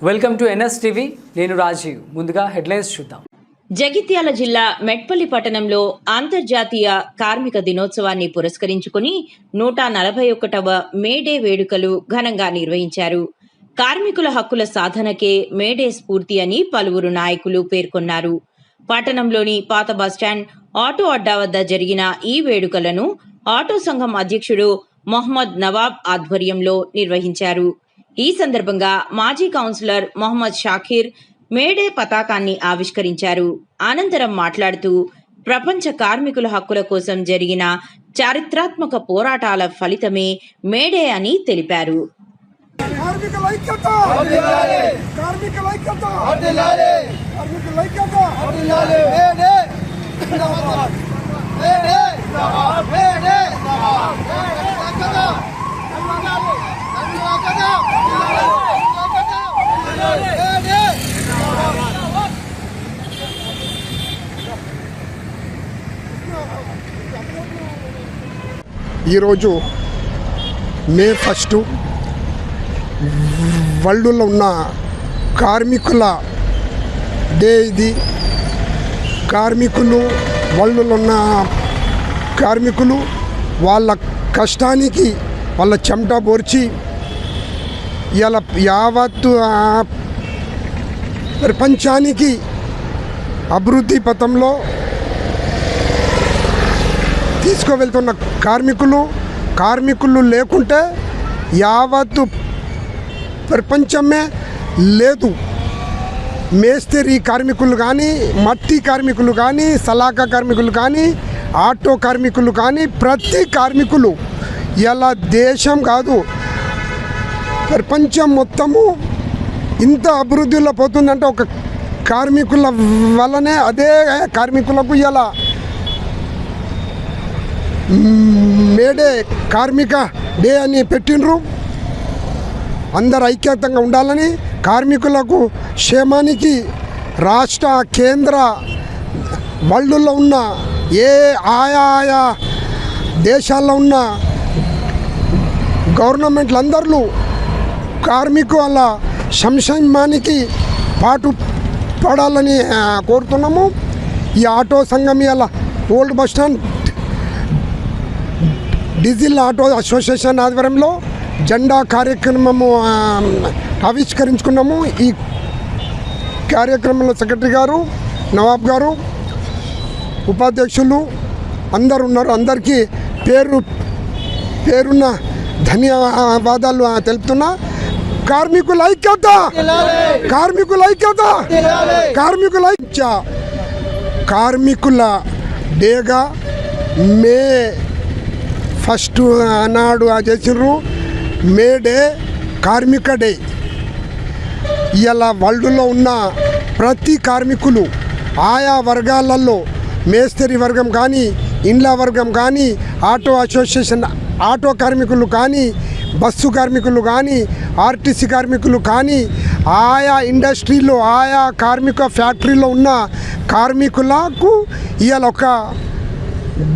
Welcome to NS TV. నేను రాజీవ్. ముందుగా headlines చూద్దాం. జగిత్యాల జిల్లా మెట్పల్లి పట్టణంలో అంతర్జాతీయ కార్మిక దినోత్సవాన్ని పురస్కరించుకుని 141వ మేడే వేడుకలు ఘనంగా నిర్వహించారు. కార్మికుల హక్కుల సాధనకే మేడే స్ఫూర్తి అని పలువురు నాయకులు పేర్కొన్నారు. పట్టణంలోని పాత బస్టాండ్ ఆటో అడ్డా వద్ద జరిగిన ఈ వేడుకలను ఆటో సంఘం అధ్యక్షుడు మొహమ్మద్ నవాబ్ ఆధ్వర్యంలో నిర్వహించారు. ఈ సందర్భంగా మాజీ కౌన్సిలర్ మొహమ్మద్ షాకీర్ మేడే పతాకాన్ని ఆవిష్కరించారు. అనంతరం మాట్లాడుతూ ప్రపంచ కార్మికుల హక్కుల కోసం జరిగిన చారిత్రాత్మక పోరాటాల ఫలితమే మేడే అని తెలిపారు. ఈరోజు మే 1 వరల్డ్లో ఉన్న కార్మికుల డే. ఇది కార్మికులు, వరల్డ్లో ఉన్న కార్మికులు వాళ్ళ కష్టానికి వాళ్ళ చెమట బోర్చి ఇలా యావత్తు ప్రపంచానికి అభివృద్ధి పథంలో తీసుకువెళ్తున్న కార్మికులు లేకుంటే యావత్తు ప్రపంచమే లేదు. మేస్త్రీ కార్మికులు కానీ, మట్టి కార్మికులు కానీ, సలాకా కార్మికులు కానీ, ఆటో కార్మికులు కానీ, ప్రతి కార్మికులు ఇలా దేశం కాదు ప్రపంచం మొత్తము ఇంత అభివృద్ధిలో పోతుందంటే ఒక కార్మికుల వల్లనే. అదే కార్మికులకు ఇలా మేడే కార్మిక డే అని పెట్టిండ్రు. అందరు ఐక్యతంగా ఉండాలని, కార్మికులకు క్షేమానికి రాష్ట్ర కేంద్ర వరల్డ్లో ఉన్న ఆయా దేశాల్లో ఉన్న గవర్నమెంట్లు అందరూ కార్మికుల సంక్షేమానికి పాటు పడాలని కోరుతున్నాము. ఈ ఆటో సంఘం ఇలా old bus stand diesel auto association ఆధ్వర్యంలో జెండా కార్యక్రమము ఆవిష్కరించుకున్నాము. ఈ కార్యక్రమంలో సెక్రటరీ గారు, నవాబ్ గారు, ఉపాధ్యక్షులు అందరు ఉన్నారు. అందరికీ పేరున్న ధన్యవాదాలు తెలుపుతున్నా. కార్మికుల ఐక్యత, కార్మికుల ఐక్యత, కార్మికుల ఐక్య. కార్మికుల డేగా మే 1 నాడు చేసిర్రు మేడే కార్మిక డే. ఇలా వరల్డ్లో ఉన్న ప్రతి కార్మికులు ఆయా వర్గాలలో మేస్త్రీ వర్గం కానీ, ఇండ్ల వర్గం కానీ, ఆటో అసోసియేషన్ ఆటో కార్మికులు కానీ, బస్సు కార్మికులు కానీ, ఆర్టీసీ కార్మికులు కానీ, ఆయా ఇండస్ట్రీలో ఆయా కార్మిక ఫ్యాక్టరీలో ఉన్న కార్మికులకు ఇవాళ ఒక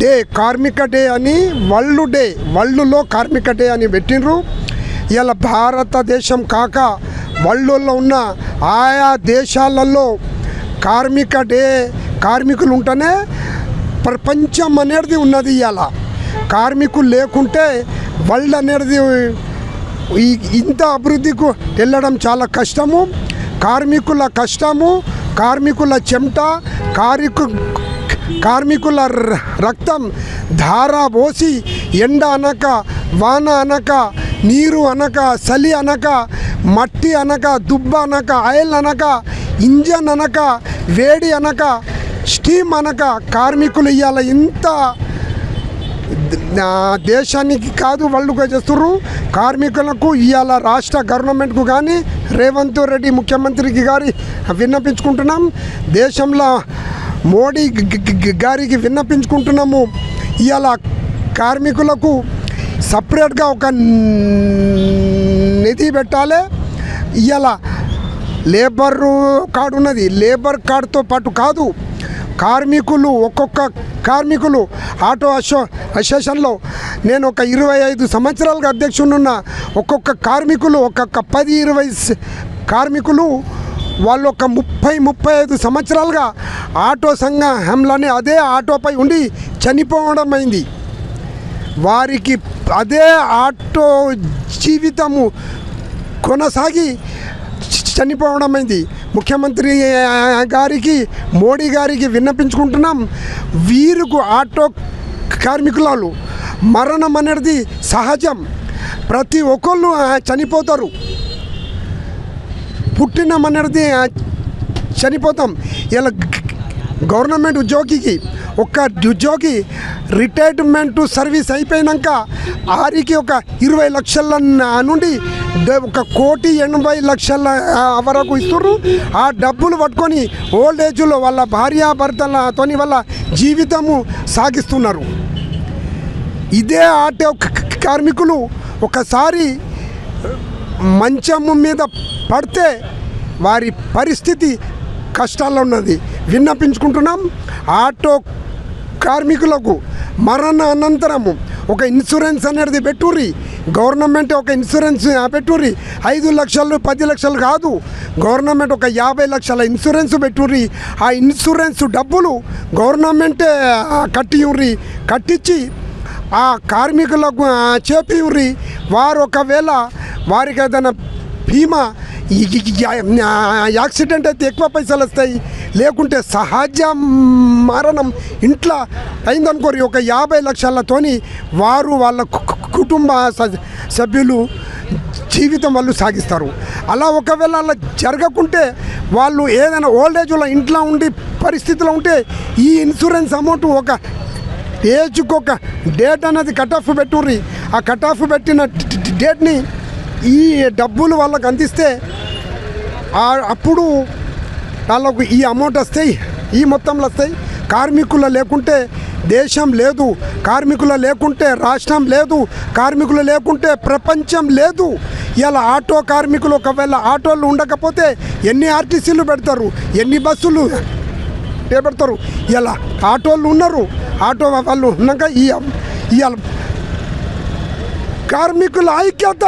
డే, కార్మిక డే అని వరల్డ్లో కార్మిక డే అని పెట్టినరు. ఇలా భారతదేశం కాక వరల్డ్లో ఉన్న ఆయా దేశాలలో కార్మిక డే, కార్మికులు ఉంటేనే ప్రపంచం అనేది ఉన్నది. ఇలా కార్మికులు లేకుంటే వరల్డ్ అనేది ఇంత అభివృద్ధికి వెళ్ళడం చాలా కష్టము. కార్మికుల కష్టము, కార్మికుల చెమట, కార్మికుల రక్తం ధార పోసి ఎండ అనక, వాన అనక, నీరు అనక, చలి అనక, మట్టి అనక, దుబ్బ అనక, ఆయిల్ అనక, ఇంజన్ అనక, వేడి అనక, స్టీమ్ అనక కార్మికులు ఇవాళ ఇంత దేశానికి కాదు వరల్డ్గా చేస్తున్నారు. కార్మికులకు ఇవాళ రాష్ట్ర గవర్నమెంట్కు కానీ, రేవంత్ రెడ్డి ముఖ్యమంత్రికి గారి విన్నపించుకుంటున్నాం. దేశంలో మోడీ గారికి విన్నపించుకుంటున్నాము. ఇవాళ కార్మికులకు సపరేట్గా ఒక నిధి పెట్టాలి. ఇవాళ లేబర్ కార్డు ఉన్నది, లేబర్ కార్డుతో పాటు కాదు కార్మికులు ఒక్కొక్క కార్మికులు ఆటో అసోసియేషన్లో నేను ఒక 25 సంవత్సరాలుగా అధ్యక్షుడున్న ఒక్కొక్క కార్మికులు ఒక్కొక్క 10-20 కార్మికులు వాళ్ళు ఒక 35 సంవత్సరాలుగా ఆటో సంఘంలోనే అదే ఆటోపై ఉండి చనిపోవడం అయింది. వారికి అదే ఆటో జీవితము కొనసాగి చనిపోవడం అయింది. ముఖ్యమంత్రి గారికి, మోడీ గారికి విన్నపించుకుంటున్నాం, వీరికి ఆటో కార్మికులు మరణం అనేది సహజం. ప్రతి ఒక్కళ్ళు చనిపోతారు, పుట్టినం అనేది చనిపోతాం. ఇలా గవర్నమెంట్ ఉద్యోగికి ఒక ఉద్యోగి రిటైర్మెంట్ సర్వీస్ అయిపోయినాక ఆరికి ఒక 20 లక్షల నుండి 1,80,00,000 వరకు ఇస్తున్నారు. ఆ డబ్బులు పట్టుకొని ఓల్డ్ ఏజ్లో వాళ్ళ భార్యాభర్తలతో వాళ్ళ జీవితము సాగిస్తున్నారు. ఇదే ఆటో కార్మికులు ఒకసారి మంచము మీద పడితే వారి పరిస్థితి కష్టాల్లో ఉన్నది. విన్నపించుకుంటున్నాం, ఆటో కార్మికులకు మరణ అనంతరము ఒక ఇన్సూరెన్స్ అనేది పెట్టుర్రి. గవర్నమెంట్ ఒక ఇన్సూరెన్స్ పెట్టుర్రి. 5 లక్షలు 10 లక్షలు కాదు, గవర్నమెంట్ ఒక 50 లక్షల ఇన్సూరెన్స్ పెట్టుర్రి. ఆ ఇన్సూరెన్స్ డబ్బులు గవర్నమెంటే కట్టించి ఆ కార్మికులకు చేపివ్రి. వారు ఒకవేళ వారికి ఏదైనా బీమా యాక్సిడెంట్ అయితే ఎక్కువ పైసలు వస్తాయి, లేకుంటే సహజ మరణం ఇంట్లో అయిందనుకోరి ఒక 50 లక్షలతోని వారు వాళ్ళ కుటుంబ సభ్యులు జీవితం వాళ్ళు సాగిస్తారు. అలా ఒకవేళ అలా జరగకుంటే వాళ్ళు ఏదైనా ఓల్డ్ ఏజ్లో ఇంట్లో ఉండి పరిస్థితిలో ఉంటే ఈ ఇన్సూరెన్స్ అమౌంట్ ఒక ఏజ్కి ఒక డేట్ అనేది కట్ ఆఫ్ పెట్టుర్రి. ఆ కట్ ఆఫ్ పెట్టిన డేట్ని ఈ డబ్బులు వాళ్ళకు అందిస్తే అప్పుడు వాళ్ళకు ఈ అమౌంట్ వస్తాయి, ఈ మొత్తంలో వస్తాయి. కార్మికులు లేకుంటే దేశం లేదు, కార్మికులు లేకుంటే రాష్ట్రం లేదు, కార్మికులు లేకుంటే ప్రపంచం లేదు. ఇలా ఆటో కార్మికులు ఒకవేళ ఆటోలు ఉండకపోతే ఎన్ని ఆర్టీసీలు పెడతారు, ఎన్ని బస్సులు పెడతారు. ఇలా ఆటోలు ఉన్నారు, ఆటో వాళ్ళు ఉన్నాక ఇవాళ కార్మికుల ఐక్యత.